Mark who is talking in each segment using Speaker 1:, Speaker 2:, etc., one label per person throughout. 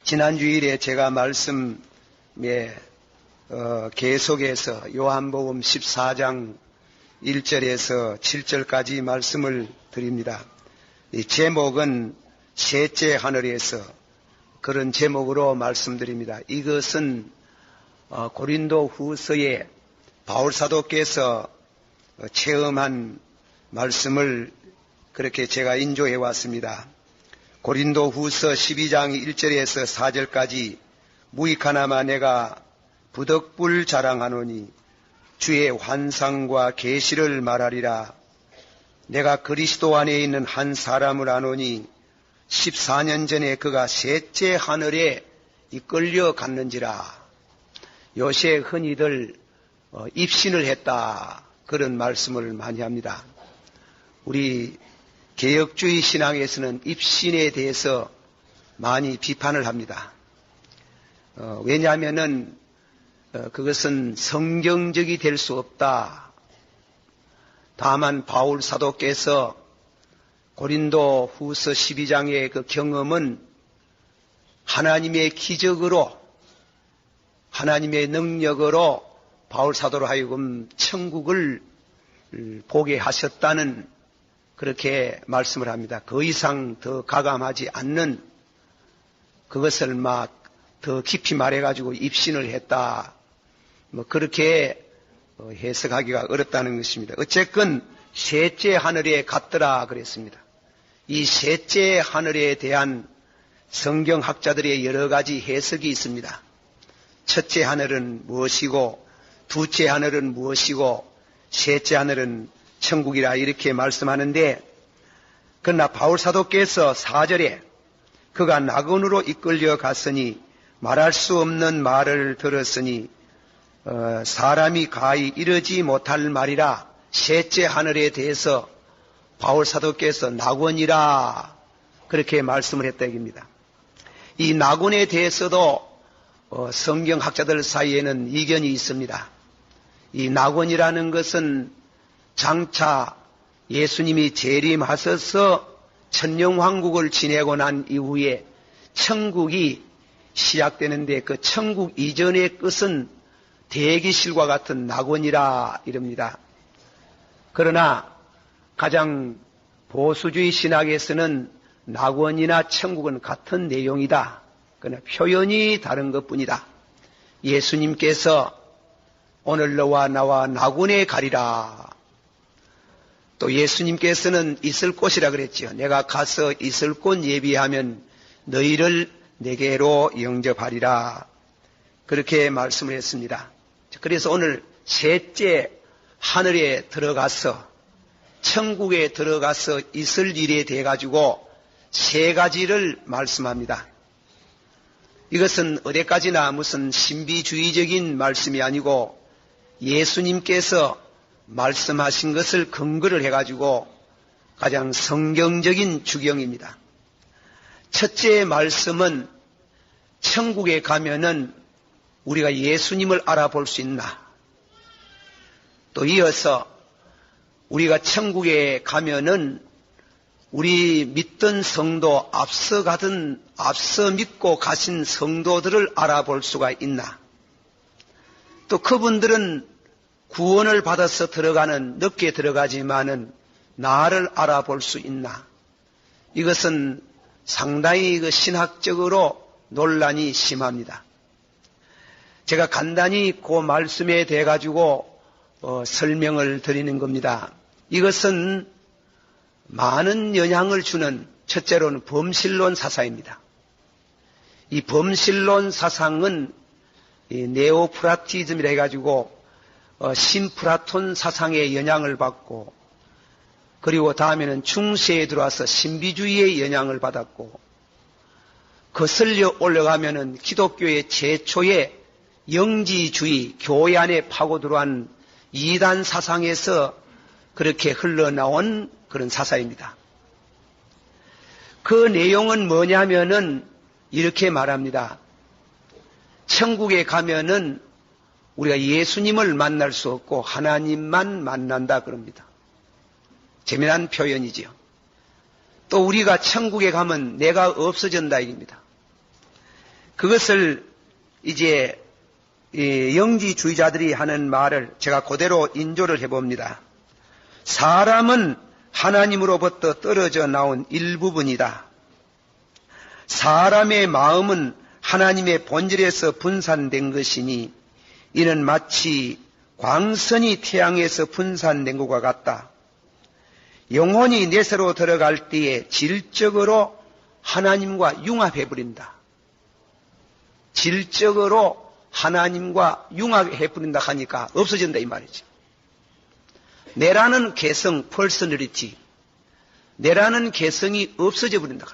Speaker 1: 지난 주일에 제가 말씀에 계속해서 요한복음 14장 1절에서 7절까지 말씀을 드립니다. 이 제목은 셋째 하늘에서, 그런 제목으로 말씀드립니다. 이것은 고린도 후서에 바울사도께서 체험한 말씀을 그렇게 제가 인조해 왔습니다. 고린도 후서 12장 1절에서 4절까지 무익하나마 내가 부덕불 자랑하노니 주의 환상과 계시를 말하리라. 내가 그리스도 안에 있는 한 사람을 아노니 14년 전에 그가 셋째 하늘에 이끌려 갔는지라. 요새 흔히들 입신을 했다, 그런 말씀을 많이 합니다. 우리 개혁주의 신앙에서는 입신에 대해서 많이 비판을 합니다. 왜냐하면은 그것은 성경적이 될 수 없다. 다만 바울 사도께서 고린도 후서 12장의 그 경험은 하나님의 기적으로, 하나님의 능력으로 바울 사도로 하여금 천국을 보게 하셨다는, 그렇게 말씀을 합니다. 더 이상 더 가감하지 않는, 그것을 막 더 깊이 말해가지고 입신을 했다, 그렇게 해석하기가 어렵다는 것입니다. 어쨌건 셋째 하늘에 갔더라 그랬습니다. 이 셋째 하늘에 대한 성경학자들의 여러 가지 해석이 있습니다. 첫째 하늘은 무엇이고, 둘째 하늘은 무엇이고, 셋째 하늘은 천국이라, 이렇게 말씀하는데, 그러나 바울 사도께서 4절에 그가 낙원으로 이끌려 갔으니 말할 수 없는 말을 들었으니 사람이 가히 이르지 못할 말이라, 셋째 하늘에 대해서 바울 사도께서 낙원이라 그렇게 말씀을 했다 얘기입니다. 이 낙원에 대해서도 성경학자들 사이에는 이견이 있습니다. 이 낙원이라는 것은 장차 예수님이 재림하셔서 천년왕국을 지내고 난 이후에 천국이 시작되는데, 그 천국 이전의 끝은 대기실과 같은 낙원이라 이럽니다. 그러나 가장 보수주의 신학에서는 낙원이나 천국은 같은 내용이다, 그러나 표현이 다른 것뿐이다. 예수님께서 오늘 너와 나와 낙원에 가리라. 또 예수님께서는 있을 곳이라 그랬죠. 내가 가서 있을 곳 예비하면 너희를 내게로 영접하리라, 그렇게 말씀을 했습니다. 그래서 오늘 셋째 하늘에 들어가서, 천국에 들어가서 있을 일에 대해 가지고 세 가지를 말씀합니다. 이것은 어디까지나 무슨 신비주의적인 말씀이 아니고 예수님께서 말씀하신 것을 근거를 해가지고 가장 성경적인 주경입니다. 첫째 말씀은 천국에 가면은 우리가 예수님을 알아볼 수 있나? 또 이어서 우리가 천국에 가면은 우리 믿던 성도, 앞서 믿고 가신 성도들을 알아볼 수가 있나? 또 그분들은 구원을 받아서 늦게 들어가지만은 나를 알아볼 수 있나? 이것은 상당히 신학적으로 논란이 심합니다. 제가 간단히 그 말씀에 대해 가지고 설명을 드리는 겁니다. 이것은 많은 영향을 주는, 첫째로는 범실론 사상입니다. 이 범실론 사상은 네오플라티즘이라 해가지고 신플라톤 사상의 영향을 받고, 그리고 다음에는 중세에 들어와서 신비주의의 영향을 받았고, 거슬려 올라가면은 기독교의 최초의 영지주의, 교회 안에 파고 들어온 이단 사상에서 그렇게 흘러나온 그런 사상입니다. 그 내용은 뭐냐면은 이렇게 말합니다. 천국에 가면은 우리가 예수님을 만날 수 없고 하나님만 만난다 그럽니다. 재미난 표현이지요. 또 우리가 천국에 가면 내가 없어진다 이깁니다. 그것을 이제 영지주의자들이 하는 말을 제가 그대로 인조를 해봅니다. 사람은 하나님으로부터 떨어져 나온 일부분이다. 사람의 마음은 하나님의 본질에서 분산된 것이니 이는 마치 광선이 태양에서 분산된 것과 같다. 영혼이 내세로 들어갈 때에 질적으로 하나님과 융합해버린다. 질적으로 하나님과 융합해버린다 하니까 없어진다 이 말이죠. 내라는 개성, 퍼스널리티, 내라는 개성이 없어져 버린다.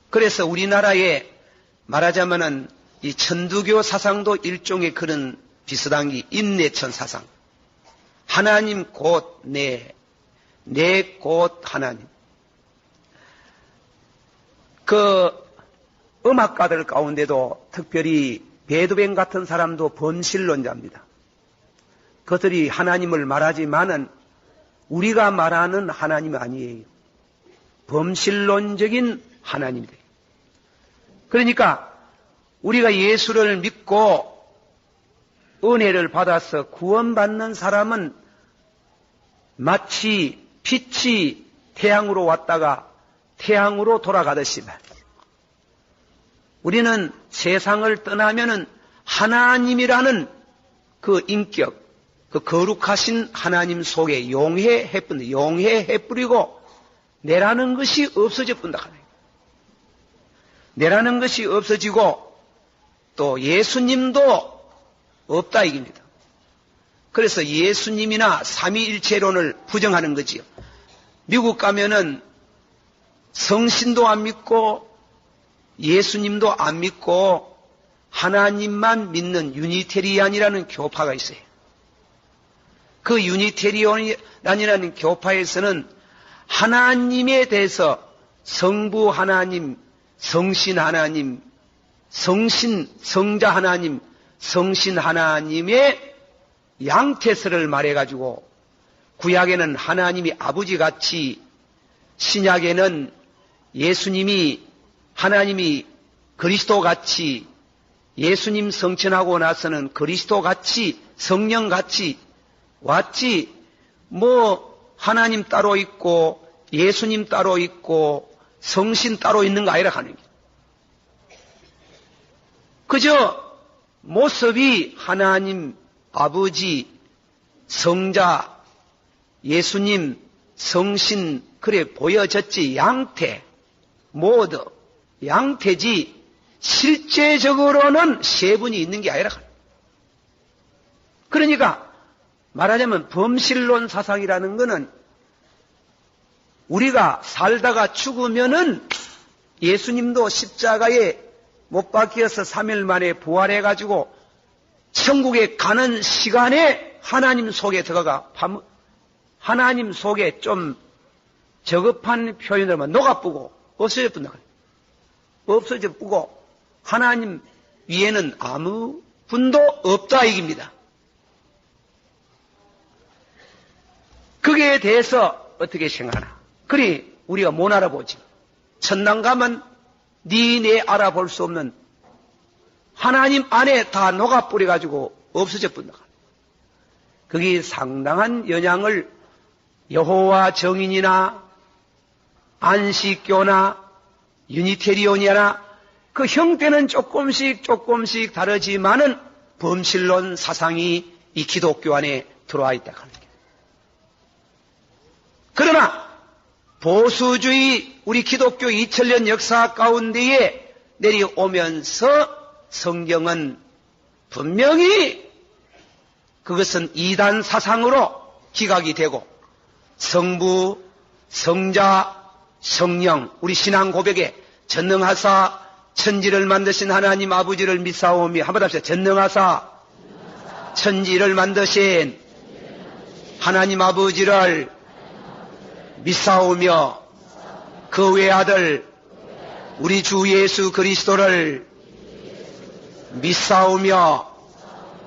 Speaker 1: 그래서 우리나라에 말하자면은 이 천두교 사상도 일종의 그런 비슷한 게 인내천 사상. 하나님 곧 내 곧 하나님. 그 음악가들 가운데도 특별히 베토벤 같은 사람도 범실론자입니다. 그들이 하나님을 말하지만은 우리가 말하는 하나님이 아니에요. 범실론적인 하나님이다. 그러니까 우리가 예수를 믿고 은혜를 받아서 구원받는 사람은 마치 빛이 태양으로 왔다가 태양으로 돌아가듯이 우리는 세상을 떠나면은 하나님이라는 그 인격, 그 거룩하신 하나님 속에 용해해뿌리고 내라는 것이 없어져 뿐다. 내라는 것이 없어지고 또 예수님도 없다 이깁니다. 그래서 예수님이나 삼위일체론을 부정하는 거지요. 미국 가면은 성신도 안 믿고 예수님도 안 믿고 하나님만 믿는 유니테리안이라는 교파가 있어요. 그 유니테리안이라는 교파에서는 하나님에 대해서 성부 하나님, 성신 하나님, 성자 하나님, 성신 하나님의 양태설을 말해가지고 구약에는 하나님이 아버지같이 신약에는 예수님이 하나님이 그리스도같이 예수님 성천하고 나서는 그리스도같이 성령같이 왔지 뭐 하나님 따로 있고 예수님 따로 있고 성신 따로 있는 거 아니라 하는 게 그저 모습이 하나님 아버지 성자 예수님 성신 그래 보여졌지 양태 모두 양태지 실제적으로는 세 분이 있는 게 아니라 그러니까 말하자면 범실론 사상이라는 것은 우리가 살다가 죽으면은 예수님도 십자가에 못 박혀서 3일 만에 부활해가지고 천국에 가는 시간에 하나님 속에 들어가 하나님 속에 좀 저급한 표현으로 녹아뿌고 없어져 뿐다. 없어져 뿌고 하나님 위에는 아무 분도 없다 이깁니다. 거기에 대해서 어떻게 생각하나? 그리 우리가 못 알아보지. 천당 가면 네 알아볼 수 없는 하나님 안에 다 녹아뿌려가지고 없어져 뿐다. 거기 상당한 영향을 여호와 정인이나 안식교나 유니테리온이나 그 형태는 조금씩 다르지만은 범실론 사상이 이 기독교 안에 들어와 있다 하는 게. 그러나 보수주의 우리 기독교 2000년 역사 가운데에 내려오면서 성경은 분명히 그것은 이단 사상으로 기각이 되고 성부, 성자, 성령 우리 신앙 고백에 전능하사 천지를 만드신 하나님 아버지를 믿사오며 한번 합시다. 전능하사 천지를 만드신 하나님 아버지를 믿사오며 그 외아들 우리 주 예수 그리스도를 믿사오며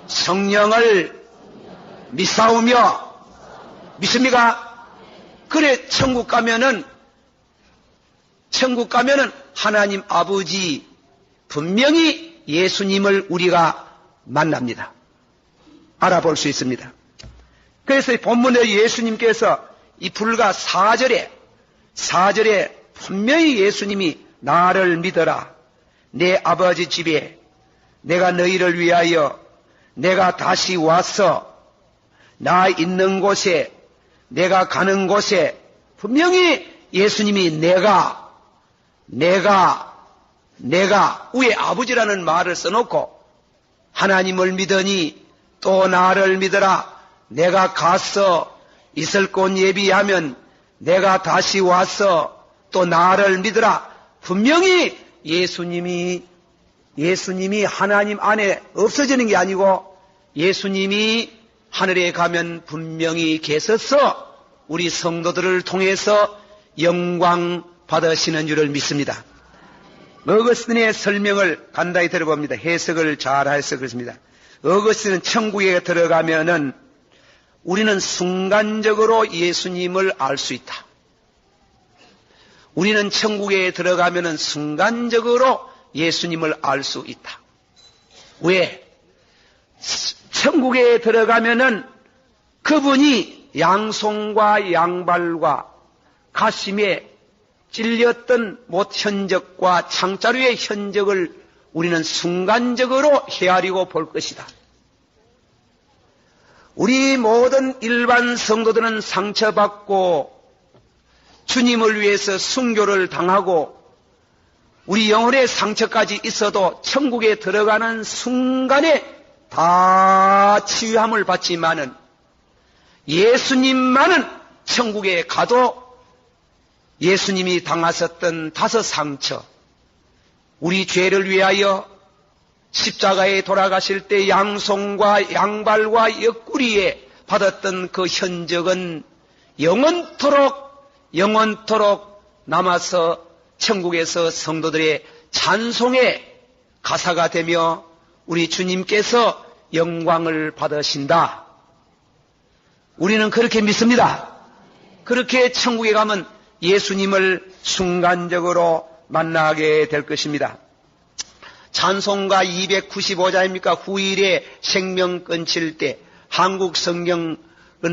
Speaker 1: 성령을 믿사오며 믿습니까? 그래 천국 가면은 하나님 아버지 분명히 예수님을 우리가 만납니다. 알아볼 수 있습니다. 그래서 본문에 예수님께서 이 불과 4절에 분명히 예수님이 나를 믿어라. 내 아버지 집에 내가 너희를 위하여 내가 다시 와서 나 있는 곳에 내가 가는 곳에 분명히 예수님이 내가 우의 아버지라는 말을 써놓고 하나님을 믿으니 또 나를 믿어라. 내가 가서 있을 곳 예비하면 내가 다시 와서 또 나를 믿어라. 분명히 예수님이 하나님 안에 없어지는 게 아니고 예수님이 하늘에 가면 분명히 계셔서 우리 성도들을 통해서 영광 받으시는 줄을 믿습니다. 어거스틴의 설명을 간단히 들어봅니다. 해석을 잘 해서 그렇습니다. 어거스틴은 천국에 들어가면은 우리는 순간적으로 예수님을 알 수 있다. 우리는 천국에 들어가면은 순간적으로 예수님을 알 수 있다. 왜? 천국에 들어가면은 그분이 양손과 양발과 가심에 찔렸던 못 현적과 창자루의 현적을 우리는 순간적으로 헤아리고 볼 것이다. 우리 모든 일반 성도들은 상처받고 주님을 위해서 순교를 당하고 우리 영혼의 상처까지 있어도 천국에 들어가는 순간에 다 치유함을 받지만은 예수님만은 천국에 가도 예수님이 당하셨던 5 상처, 우리 죄를 위하여 십자가에 돌아가실 때 양손과 양발과 옆구리에 받았던 그 현적은 영원토록 남아서 천국에서 성도들의 찬송의 가사가 되며 우리 주님께서 영광을 받으신다. 우리는 그렇게 믿습니다. 그렇게 천국에 가면 예수님을 순간적으로 만나게 될 것입니다. 찬송가 295자입니까? 후일에 생명 끊칠 때 한국 성경은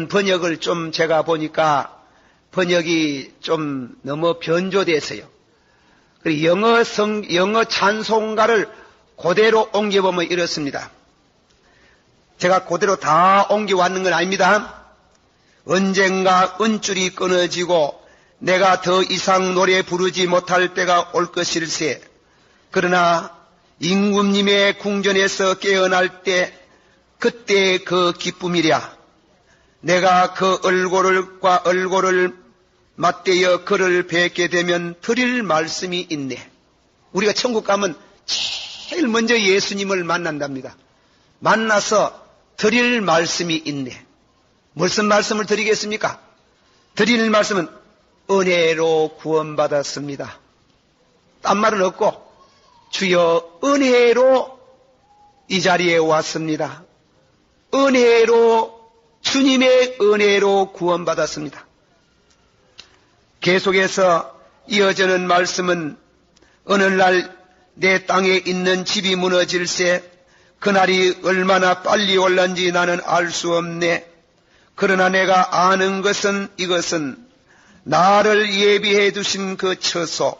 Speaker 1: 번역을 좀 제가 보니까 번역이 좀 너무 변조돼서요. 그리고 영어 찬송가를 그대로 옮겨보면 이렇습니다. 제가 그대로 다 옮겨왔는 건 아닙니다. 언젠가 은줄이 끊어지고 내가 더 이상 노래 부르지 못할 때가 올 것일세. 그러나 임금님의 궁전에서 깨어날 때 그때 그 기쁨이랴. 내가 그 얼굴을 맞대어 그를 뵙게 되면 드릴 말씀이 있네. 우리가 천국 가면 제일 먼저 예수님을 만난답니다. 만나서 드릴 말씀이 있네. 무슨 말씀을 드리겠습니까? 드릴 말씀은 은혜로 구원받았습니다. 딴 말은 없고 주여 은혜로 이 자리에 왔습니다. 주님의 은혜로 구원받았습니다. 계속해서 이어지는 말씀은 오늘날 내 땅에 있는 집이 무너질세. 그날이 얼마나 빨리 올란지 나는 알 수 없네. 그러나 내가 아는 것은 이것은 나를 예비해 두신 그 처소,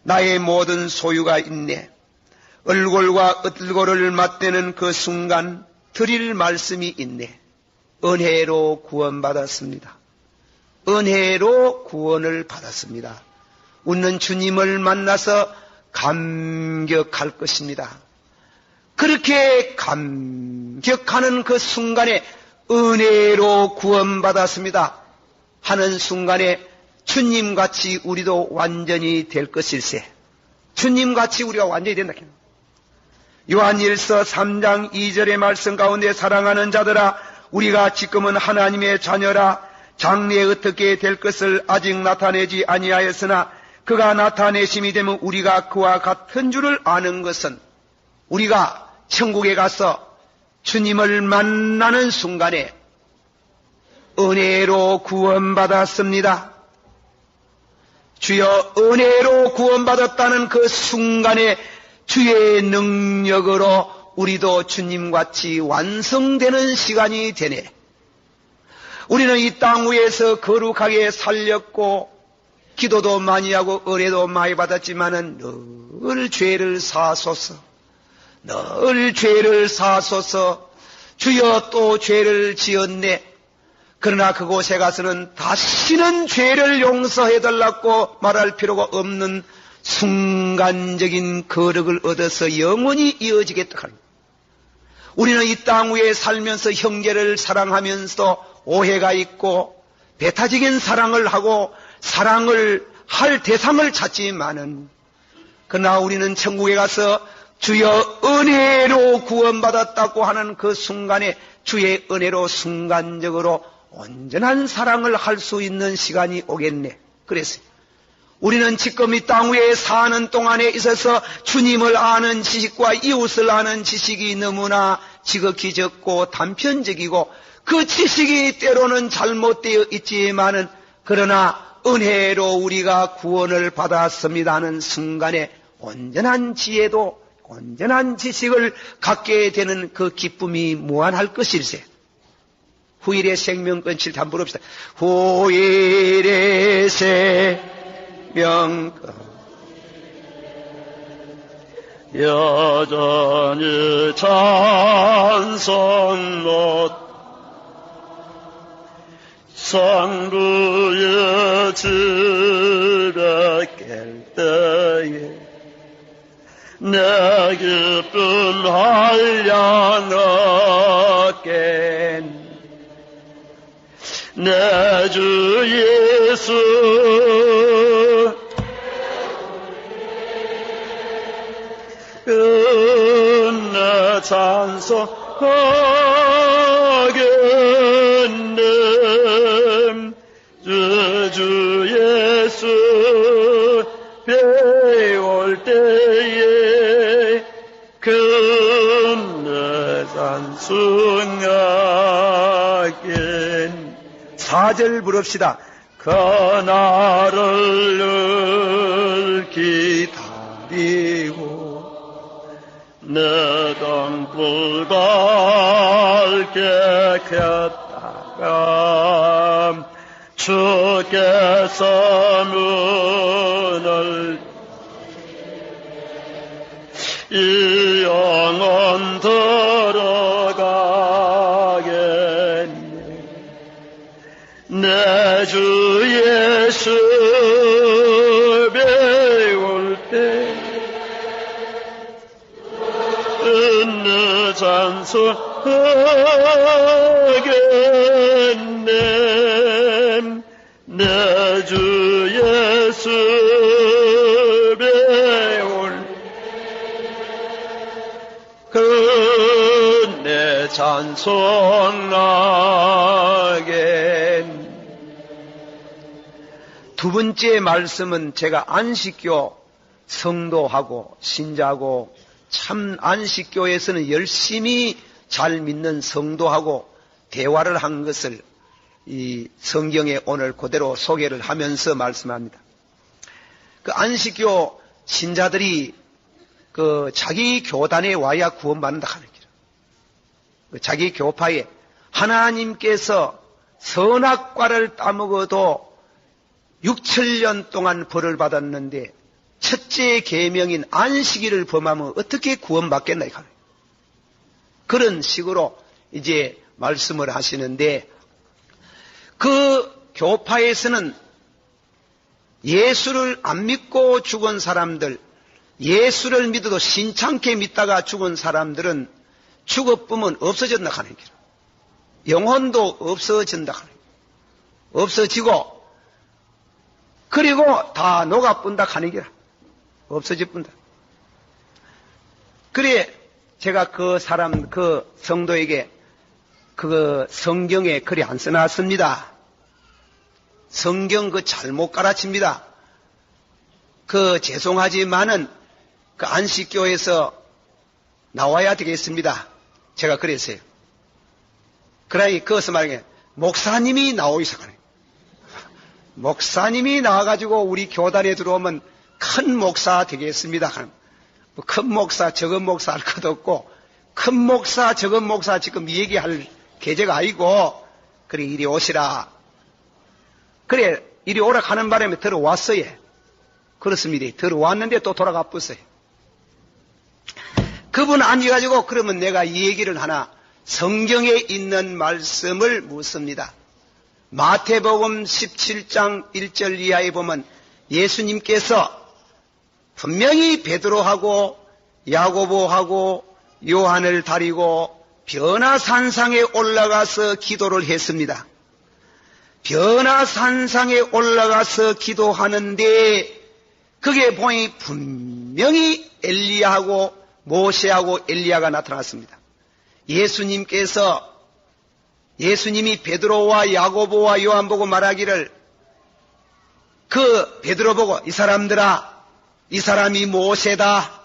Speaker 1: 나의 모든 소유가 있네. 얼굴과 얼굴을 맞대는 그 순간 드릴 말씀이 있네. 은혜로 구원받았습니다. 은혜로 구원을 받았습니다. 웃는 주님을 만나서 감격할 것입니다. 그렇게 감격하는 그 순간에 은혜로 구원받았습니다 하는 순간에 주님같이 우리도 완전히 될 것일세. 주님같이 우리가 완전히 된다. 요한일서 3장 2절의 말씀 가운데 사랑하는 자들아, 우리가 지금은 하나님의 자녀라. 장래에 어떻게 될 것을 아직 나타내지 아니하였으나 그가 나타내심이 되면 우리가 그와 같은 줄을 아는 것은, 우리가 천국에 가서 주님을 만나는 순간에 은혜로 구원받았습니다. 주여 은혜로 구원받았다는 그 순간에 주의 능력으로 우리도 주님같이 완성되는 시간이 되네. 우리는 이 땅 위에서 거룩하게 살렸고 기도도 많이 하고 은혜도 많이 받았지만은 늘 죄를 사소서, 늘 죄를 사소서. 주여 또 죄를 지었네. 그러나 그곳에 가서는 다시는 죄를 용서해달라고 말할 필요가 없는 순간적인 거룩을 얻어서 영원히 이어지겠다 하는. 우리는 이 땅 위에 살면서 형제를 사랑하면서 오해가 있고 배타적인 사랑을 하고 사랑을 할 대상을 찾지만은, 그러나 우리는 천국에 가서 주여 은혜로 구원받았다고 하는 그 순간에 주의 은혜로 순간적으로 온전한 사랑을 할 수 있는 시간이 오겠네. 그랬어요. 우리는 지금 이 땅 위에 사는 동안에 있어서 주님을 아는 지식과 이웃을 아는 지식이 너무나 지극히 적고 단편적이고 그 지식이 때로는 잘못되어 있지만은, 그러나 은혜로 우리가 구원을 받았습니다 하는 순간에 온전한 지혜도 온전한 지식을 갖게 되는 그 기쁨이 무한할 것일세. 후일의 생명권 칠때 한번 부릅시다. 후일의 생명권
Speaker 2: 여전히 찬송 못 성부의 집에 깰 때에 내 기쁜 한량 얻겠네. 내 주 예수 은혜 찬송하겠네. 주 예수 배울 때에 금내 찬송하겠네.
Speaker 1: 4절 부릅시다.
Speaker 2: 그날을 기다리고 내 등불 밝게 켰다가 주께서 문을 이 영혼 들어가겠네. 내 주 예수 배울 때 은혜 찬송하겠네. 내 주 예수 배울 은혜 찬송하겠네.
Speaker 1: 두 번째 말씀은 제가 안식교 성도하고 신자하고 참 안식교에서는 열심히 잘 믿는 성도하고 대화를 한 것을 이 성경에 오늘 그대로 소개를 하면서 말씀합니다. 그 안식교 신자들이 그 자기 교단에 와야 구원받는다 하는 길. 자기 교파에 하나님께서 선악과를 따먹어도 6,000년 동안 벌을 받았는데 첫째 계명인 안식일을 범하면 어떻게 구원받겠나 이거예요. 그런 식으로 이제 말씀을 하시는데, 그 교파에서는 예수를 안 믿고 죽은 사람들, 예수를 믿어도 신창케 믿다가 죽은 사람들은 죽어보면 없어진다 하는 길. 영혼도 없어진다 하는 길. 없어지고 그리고 다 녹아뿐다 하는 길. 없어질뿐다. 그래 제가 그 사람, 그 성도에게 그 성경에 글이 안 써놨습니다. 성경 그 잘못 가르칩니다. 그 죄송하지만은 그 안식교에서 나와야 되겠습니다. 제가 그랬어요. 그러니 그것을 말하는 게 목사님이 나오기서 가네. 목사님이 나와가지고 우리 교단에 들어오면 큰 목사 되겠습니다. 큰 목사, 적은 목사 할 것도 없고, 큰 목사, 적은 목사 지금 얘기할 계제가 아니고, 그래, 이리 오시라. 그래, 이리 오라 하는 바람에 들어왔어요. 그렇습니다. 들어왔는데 또 돌아가 버렸어요. 그분 앉아가지고, 그러면 내가 이 얘기를 하나, 성경에 있는 말씀을 묻습니다. 마태복음 17장 1절 이하에 보면 예수님께서 분명히 베드로하고 야고보하고 요한을 다리고 변화산상에 올라가서 기도를 했습니다. 변화산상에 올라가서 기도하는데 그게 보니 분명히 엘리야하고 모세하고 엘리야가 나타났습니다. 예수님이 베드로와 야고보와 요한 보고 말하기를 그 베드로 보고 이 사람들아 이 사람이 모세다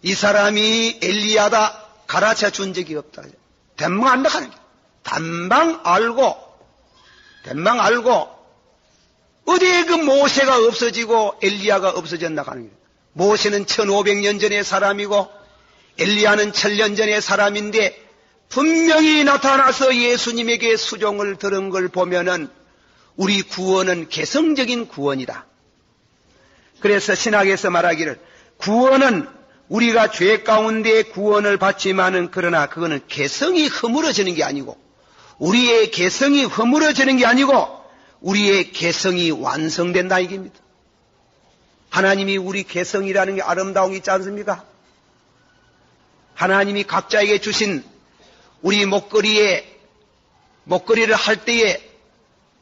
Speaker 1: 이 사람이 엘리야다 가르쳐 준 적이 없다. 대망 안다 하는 거야. 단방 알고 어디에 그 모세가 없어지고 엘리야가 없어졌나 하는 거야. 모세는 1500년 전의 사람이고 엘리야는 1000년 전의 사람인데 분명히 나타나서 예수님에게 수종을 들은 걸 보면은 우리 구원은 개성적인 구원이다. 그래서 신학에서 말하기를 구원은 우리가 죄 가운데 구원을 받지만은 그러나 그거는 개성이 허물어지는 게 아니고 우리의 개성이 허물어지는 게 아니고 우리의 개성이 완성된다 이깁니다. 하나님이 우리 개성이라는 게 아름다운 게 있지 않습니까? 하나님이 각자에게 주신 우리 목걸이를 할 때에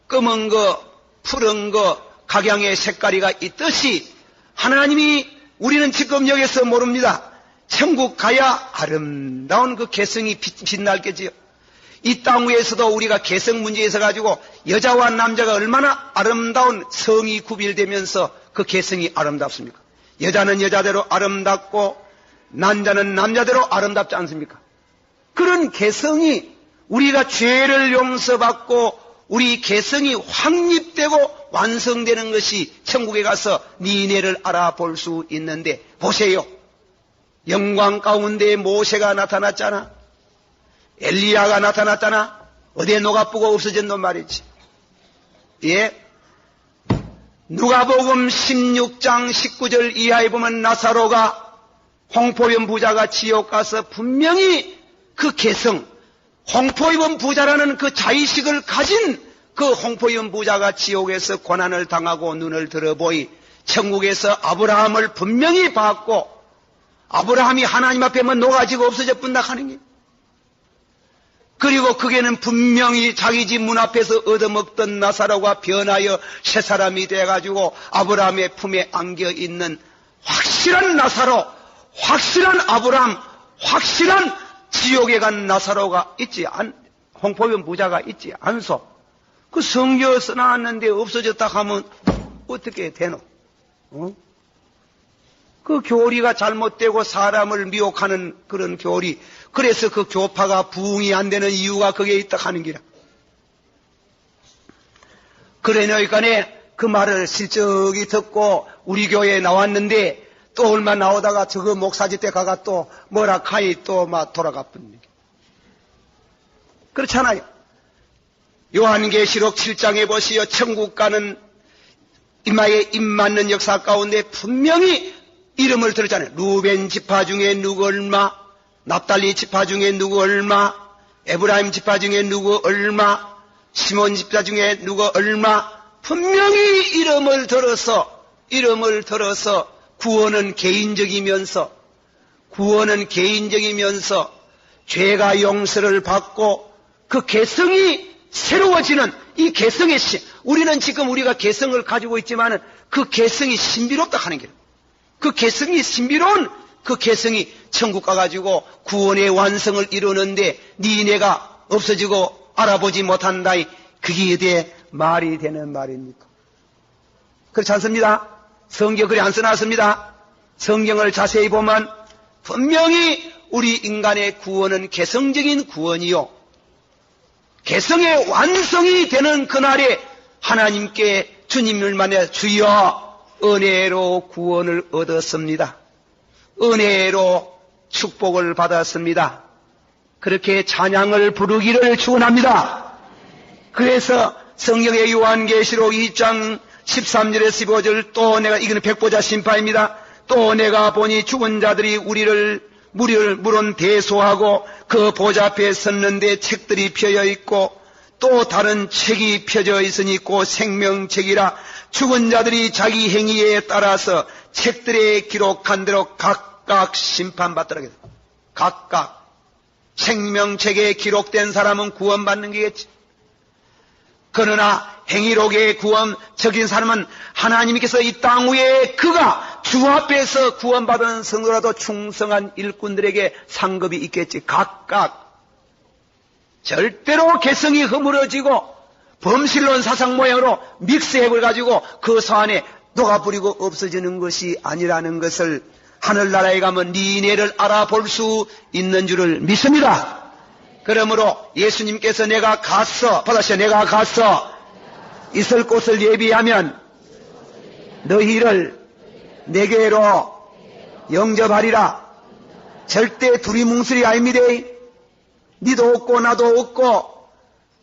Speaker 1: 검은 거, 푸른 거, 각양의 색깔이가 있듯이 하나님이 우리는 지금 여기서 모릅니다. 천국 가야 아름다운 그 개성이 빛날겠지요. 이 땅 위에서도 우리가 개성 문제에 있어 가지고 여자와 남자가 얼마나 아름다운 성이 구별되면서 그 개성이 아름답습니까? 여자는 여자대로 아름답고 남자는 남자대로 아름답지 않습니까? 그런 개성이 우리가 죄를 용서받고 우리 개성이 확립되고 완성되는 것이 천국에 가서 니네를 알아볼 수 있는데 보세요. 영광 가운데 모세가 나타났잖아. 엘리야가 나타났잖아. 어디에 녹아쁘고 없어졌단 말이지. 예. 누가복음 16장 19절 이하에 보면 나사로가 홍포병 부자가 지옥 가서 분명히 그 개성, 홍포입은 부자라는 그 자의식을 가진 그 홍포입은 부자가 지옥에서 고난을 당하고 눈을 들어보이 천국에서 아브라함을 분명히 봤고 아브라함이 하나님 앞에만 녹아지고 없어져 뿐다 하는 게 그리고 그게는 분명히 자기 집 문 앞에서 얻어먹던 나사로가 변하여 새 사람이 돼가지고 아브라함의 품에 안겨있는 확실한 나사로, 확실한 아브라함, 확실한 지옥에 간 나사로가 홍포병 부자가 있지 않소. 그 성경에 써놨는데 없어졌다 하면 어떻게 되노? 그 교리가 잘못되고 사람을 미혹하는 그런 교리. 그래서 그 교파가 부흥이 안 되는 이유가 거기에 있다 하는 기라. 그러니까 그 말을 실적이 듣고 우리 교회에 나왔는데 또 얼마 나오다가 저거 목사지 때 가가 또 뭐라 카이 또 막 돌아가 버립니다. 그렇잖아요. 요한계시록 7장에 보시오. 천국 가는 이마에 입 맞는 역사 가운데 분명히 이름을 들었잖아요. 루벤 지파 중에 누구 얼마, 납달리 지파 중에 누구 얼마, 에브라임 지파 중에 누구 얼마, 시몬 지파 중에 누구 얼마, 분명히 이름을 들어서 구원은 개인적이면서 죄가 용서를 받고 그 개성이 새로워지는 이 개성의 우리는 지금 우리가 개성을 가지고 있지만은 그 개성이 신비롭다 하는 거예요. 그 개성이 신비로운 그 개성이 천국 가가지고 구원의 완성을 이루는데 니네가 없어지고 알아보지 못한다. 그게 대해 말이 되는 말입니까? 그렇지 않습니다. 성경 글에 안 써놨습니다. 성경을 자세히 보면 분명히 우리 인간의 구원은 개성적인 구원이요. 개성의 완성이 되는 그날에 하나님께 주님을 만나 주여 은혜로 구원을 얻었습니다. 은혜로 축복을 받았습니다. 그렇게 찬양을 부르기를 축원합니다. 그래서 성경의 요한계시록 2장 13절에서 15절 또 내가 이거는 백보자 심판입니다. 또 내가 보니 죽은 자들이 우리를 물은 대소하고 그 보좌 앞에 섰는데 책들이 펴져 있고 또 다른 책이 펴져 있으니 곧 생명책이라 죽은 자들이 자기 행위에 따라서 책들에 기록한 대로 각각 심판받더라. 각각 생명책에 기록된 사람은 구원받는 게겠지. 그러나 행위록에 구원 적인 사람은 하나님께서 이 땅 위에 그가 주 앞에서 구원받은 성도라도 충성한 일꾼들에게 상급이 있겠지. 각각 절대로 개성이 허물어지고 범실론 사상 모양으로 믹스앱을 가지고 그 서 안에 녹아버리고 없어지는 것이 아니라는 것을 하늘나라에 가면 니네를 알아볼 수 있는 줄을 믿습니다. 그러므로 예수님께서 내가 가서 있을 곳을 예비하면 너희를 내게로 영접하리라. 절대 두리뭉술이 아닙니다. 니도 없고 나도 없고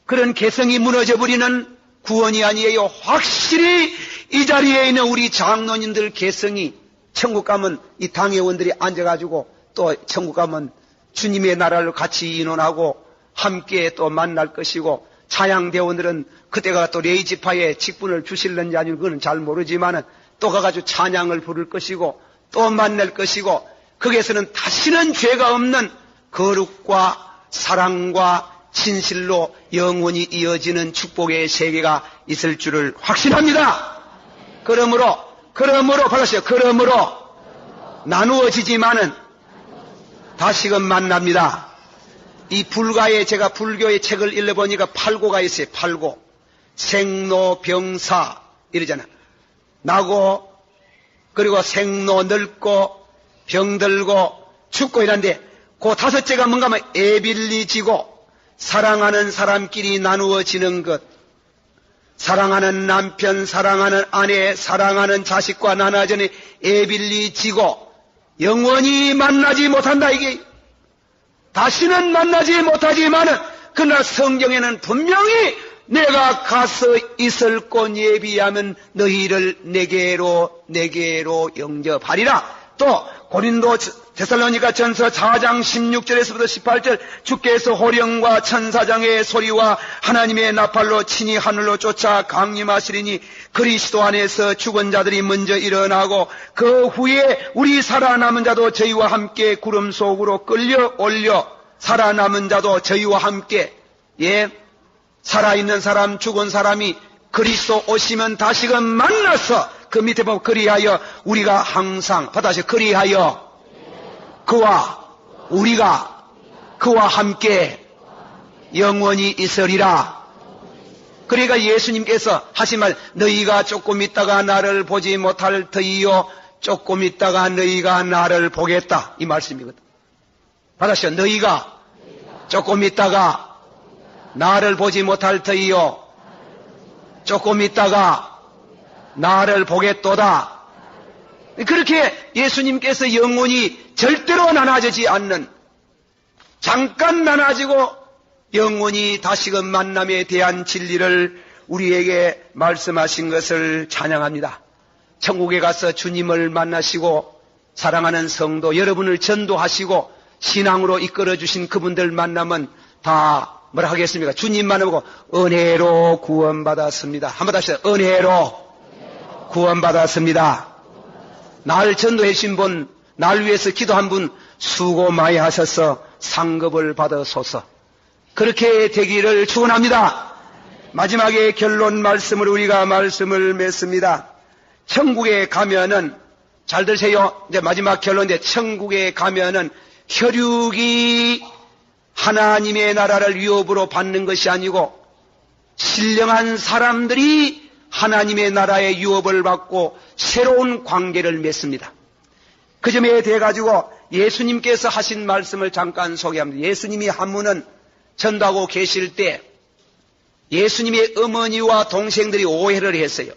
Speaker 1: 그런 개성이 무너져 버리는 구원이 아니에요. 확실히 이 자리에 있는 우리 장로님들 개성이 천국 가면 이 당회원들이 앉아가지고 또 천국 가면 주님의 나라를 같이 인원하고 함께 또 만날 것이고 찬양대원들은 그때가 또 레이지파에 직분을 주실는지 아니면 그건 잘 모르지만은 또 가가지고 찬양을 부를 것이고 또 만날 것이고 거기에서는 다시는 죄가 없는 거룩과 사랑과 진실로 영원히 이어지는 축복의 세계가 있을 줄을 확신합니다. 그러므로 받으세요. 그러므로 나누어지지만은 다시금 만납니다. 이 불가에 제가 불교의 책을 읽어보니까 8고가 있어요. 8고. 생로병사 이러잖아. 나고 그리고 생로 늙고 병들고 죽고 이런데 그 5제가 뭔가 하면 애빌리지고 사랑하는 사람끼리 나누어지는 것, 사랑하는 남편, 사랑하는 아내, 사랑하는 자식과 나눠지는 애빌리지고 영원히 만나지 못한다. 이게 다시는 만나지 못하지만은 그러나 성경에는 분명히 내가 가서 있을 곳 예비하면 너희를 내게로 영접하리라. 또 고린도 데살로니가 전서 4장 16절에서부터 18절 주께서 호령과 천사장의 소리와 하나님의 나팔로 친히 하늘로 쫓아 강림하시리니 그리스도 안에서 죽은 자들이 먼저 일어나고 그 후에 우리 살아남은 자도 저희와 함께 구름 속으로 끌려 올려 살아남은 자도 저희와 함께 살아있는 사람 죽은 사람이 그리스도 오시면 다시금 만나서 그 밑에 보면 그리하여 우리가 항상 받아서 그리하여 우리가 그와 함께 영원히 있으리라. 그러니까 예수님께서 하신 말 너희가 조금 있다가 나를 보지 못할 터이요 조금 있다가 너희가 나를 보겠다 이 말씀이거든. 받아서 너희가 조금 있다가 나를 보지 못할 터이요 조금 있다가 나를 보겠도다. 그렇게 예수님께서 영혼이 절대로 나눠지지 않는 잠깐 나눠지고 영혼이 다시금 만남에 대한 진리를 우리에게 말씀하신 것을 찬양합니다. 천국에 가서 주님을 만나시고 사랑하는 성도 여러분을 전도하시고 신앙으로 이끌어주신 그분들 만나면 다 뭐라 하겠습니까? 주님 만나보고 은혜로 구원받았습니다. 한번 다시 은혜로 구원받았습니다. 날 전도해 주신 분, 날 위해서 기도한 분 수고 많이 하셔서 상급을 받으소서. 그렇게 되기를 축원합니다. 마지막에 결론 말씀을 우리가 말씀을 맺습니다. 천국에 가면은 잘 들으세요. 이제 마지막 결론인데 천국에 가면은 혈육이 하나님의 나라를 위협으로 받는 것이 아니고 신령한 사람들이 하나님의 나라의 유업을 받고 새로운 관계를 맺습니다. 그 점에 대해 가지고 예수님께서 하신 말씀을 잠깐 소개합니다. 예수님이 한 분은 전도하고 계실 때 예수님의 어머니와 동생들이 오해를 했어요.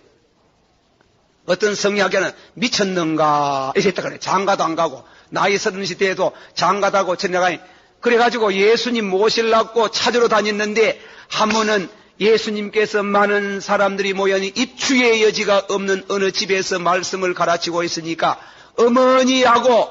Speaker 1: 어떤 성리학자는 미쳤는가 이랬다 그래요. 장가도 안 가고 나이 30이 돼도 장가다고 전혀가니 그래가지고 예수님 모시려고 찾으러 다녔는데 한 번은 예수님께서 많은 사람들이 모여니 입추의 여지가 없는 어느 집에서 말씀을 가르치고 있으니까 어머니하고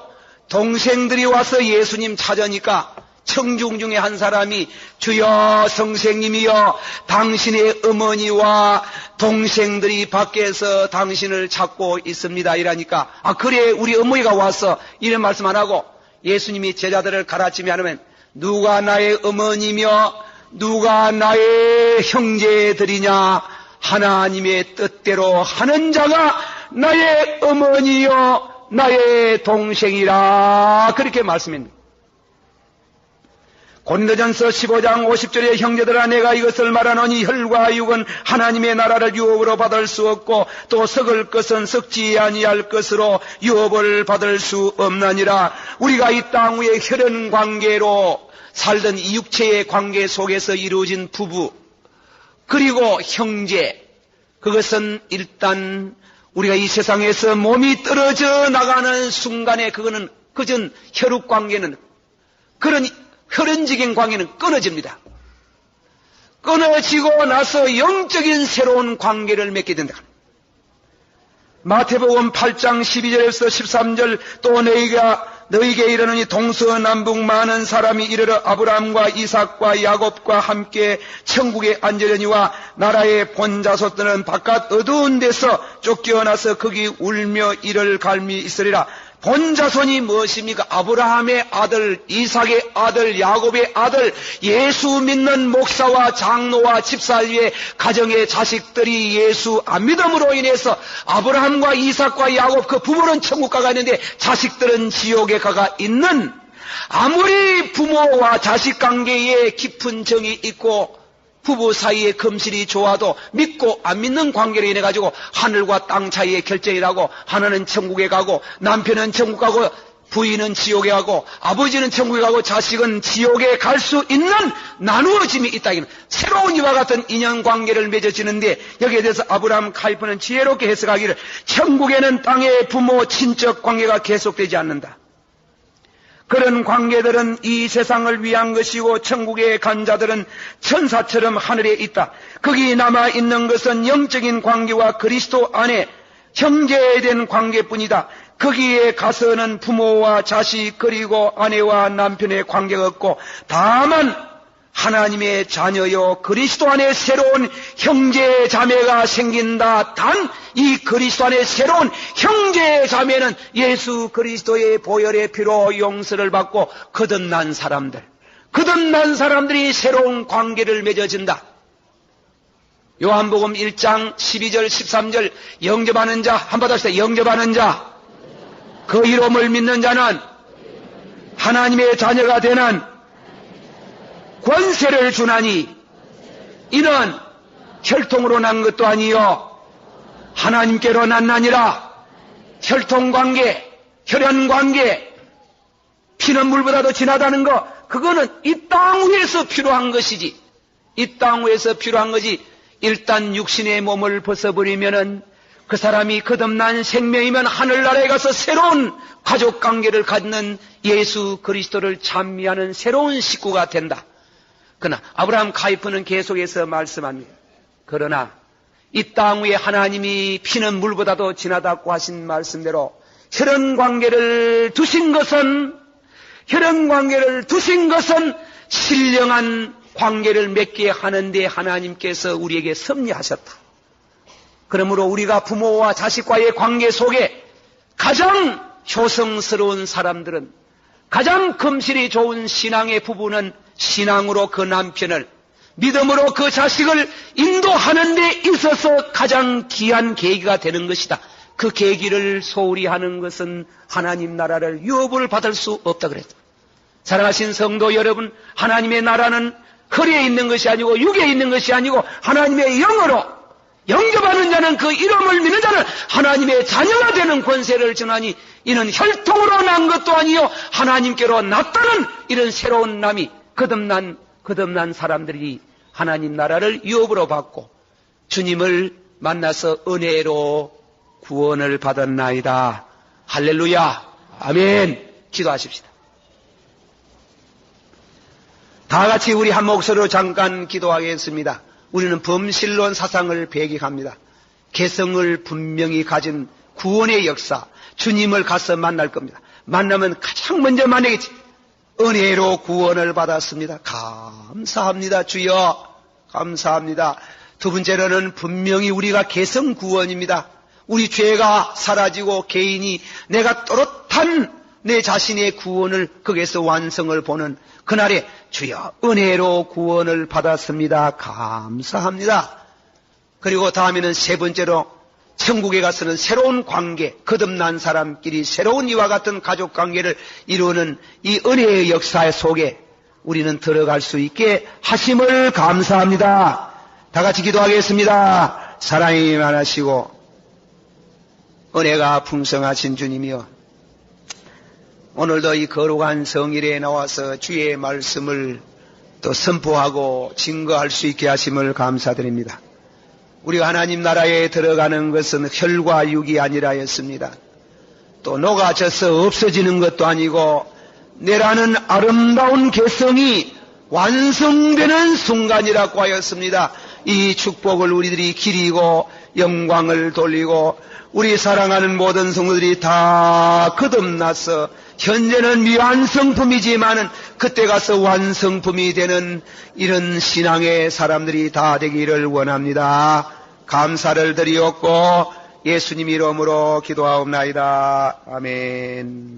Speaker 1: 동생들이 와서 예수님 찾으니까 청중 중에 한 사람이 주여 선생님이여 당신의 어머니와 동생들이 밖에서 당신을 찾고 있습니다 이라니까 그래 우리 어머니가 와서 이런 말씀 안 하고 예수님이 제자들을 가르치며 하면 누가 나의 어머니며 누가 나의 형제들이냐 하나님의 뜻대로 하는 자가 나의 어머니요 나의 동생이라 그렇게 말씀합니다. 고린도전서 15장 50절에 형제들아 내가 이것을 말하노니 혈과 육은 하나님의 나라를 유업으로 받을 수 없고 또 썩을 것은 썩지 아니할 것으로 유업을 받을 수 없나니라. 우리가 이 땅 위에 혈연 관계로 살던 이 육체의 관계 속에서 이루어진 부부 그리고 형제 그것은 일단 우리가 이 세상에서 몸이 떨어져 나가는 순간에 그거는 그전 혈육 관계는 그런 혈연적인 관계는 끊어집니다. 끊어지고 나서 영적인 새로운 관계를 맺게 된다. 마태복음 8장 12절에서 13절 또 너희에게 이르노니 동서남북 많은 사람이 이르러 아브라함과 이삭과 야곱과 함께 천국에 앉으려니와 나라의 본자손들은 바깥 어두운 데서 쫓겨나서 거기 울며 이를 갈미 있으리라. 본자손이 무엇입니까? 아브라함의 아들, 이삭의 아들, 야곱의 아들, 예수 믿는 목사와 장로와 집사위의 가정의 자식들이 예수 안 믿음으로 인해서 아브라함과 이삭과 야곱 그 부부는 천국 가가 있는데 자식들은 지옥에 가가 있는 아무리 부모와 자식 관계에 깊은 정이 있고 부부 사이에 금실이 좋아도 믿고 안 믿는 관계로 인해 가지고 하늘과 땅 사이의 결정이라고 하나는 천국에 가고 남편은 천국 가고 부인은 지옥에 가고 아버지는 천국에 가고 자식은 지옥에 갈 수 있는 나누어짐이 있다. 새로운 이와 같은 인연관계를 맺어지는데 여기에 대해서 아브라함 카이프는 지혜롭게 해석하기를 천국에는 땅의 부모 친척 관계가 계속되지 않는다. 그런 관계들은 이 세상을 위한 것이고 천국에 간 자들은 천사처럼 하늘에 있다. 거기 남아있는 것은 영적인 관계와 그리스도 안에 형제된 관계뿐이다. 거기에 가서는 부모와 자식 그리고 아내와 남편의 관계가 없고 다만 하나님의 자녀요 그리스도 안에 새로운 형제 자매가 생긴다. 단 이 그리스도 안에 새로운 형제 자매는 예수 그리스도의 보혈의 피로 용서를 받고 거듭난 사람들이 새로운 관계를 맺어진다. 요한복음 1장 12절 13절 영접하는 자 한번 더 하시다. 영접하는 자 그 이름을 믿는 자는 하나님의 자녀가 되는 권세를 주나니 이는 혈통으로 난 것도 아니요 하나님께로 났나니라. 혈통관계, 혈연관계, 피는 물보다도 진하다는 거 그거는 이 땅 위에서 필요한 것이지. 이 땅 위에서 필요한 것이 일단 육신의 몸을 벗어버리면은 그 사람이 거듭난 생명이면 하늘나라에 가서 새로운 가족관계를 갖는 예수 그리스도를 찬미하는 새로운 식구가 된다. 그러나 아브라함 카이프는 계속해서 말씀합니다. 그러나 이 땅 위에 하나님이 피는 물보다도 진하다고 하신 말씀대로 혈연관계를 두신 것은 신령한 관계를 맺게 하는데 하나님께서 우리에게 섭리하셨다. 그러므로 우리가 부모와 자식과의 관계 속에 가장 효성스러운 사람들은 가장 금실이 좋은 신앙의 부부는 신앙으로 그 남편을 믿음으로 그 자식을 인도하는 데 있어서 가장 귀한 계기가 되는 것이다. 그 계기를 소홀히 하는 것은 하나님 나라를 유업을 받을 수 없다 그랬다. 사랑하신 성도 여러분, 하나님의 나라는 허리에 있는 것이 아니고 육에 있는 것이 아니고 하나님의 영으로 영접하는 자는 그 이름을 믿는 자는 하나님의 자녀가 되는 권세를 주나니 이는 혈통으로 난 것도 아니요 하나님께로 났다는 이런 새로운 남이 거듭난 사람들이 하나님 나라를 유업으로 받고 주님을 만나서 은혜로 구원을 받았나이다. 할렐루야. 아멘. 기도하십시다. 다 같이 우리 한 목소리로 잠깐 기도하겠습니다. 우리는 범실론 사상을 배격합니다. 개성을 분명히 가진 구원의 역사, 주님을 가서 만날 겁니다. 만나면 가장 먼저 만나겠지. 은혜로 구원을 받았습니다. 감사합니다. 주여 감사합니다. 두 번째로는 분명히 우리가 개성 구원입니다. 우리 죄가 사라지고 개인이 내가 또렷한 내 자신의 구원을 거기에서 완성을 보는 그날에 주여 은혜로 구원을 받았습니다. 감사합니다. 그리고 다음에는 세 번째로 천국에 가서는 새로운 관계, 거듭난 사람끼리 새로운 이와 같은 가족 관계를 이루는 이 은혜의 역사 속에 우리는 들어갈 수 있게 하심을 감사합니다. 다 같이 기도하겠습니다. 사랑이 많으시고 은혜가 풍성하신 주님이여, 오늘도 이 거룩한 성일에 나와서 주의 말씀을 또 선포하고 증거할 수 있게 하심을 감사드립니다. 우리가 하나님 나라에 들어가는 것은 혈과 육이 아니라였습니다. 또 녹아져서 없어지는 것도 아니고 내라는 아름다운 개성이 완성되는 순간이라고 하였습니다. 이 축복을 우리들이 기리고 영광을 돌리고 우리 사랑하는 모든 성도들이 다 거듭나서 현재는 미완성품이지만은 그때 가서 완성품이 되는 이런 신앙의 사람들이 다 되기를 원합니다. 감사를 드리옵고 예수님 이름으로 기도하옵나이다. 아멘.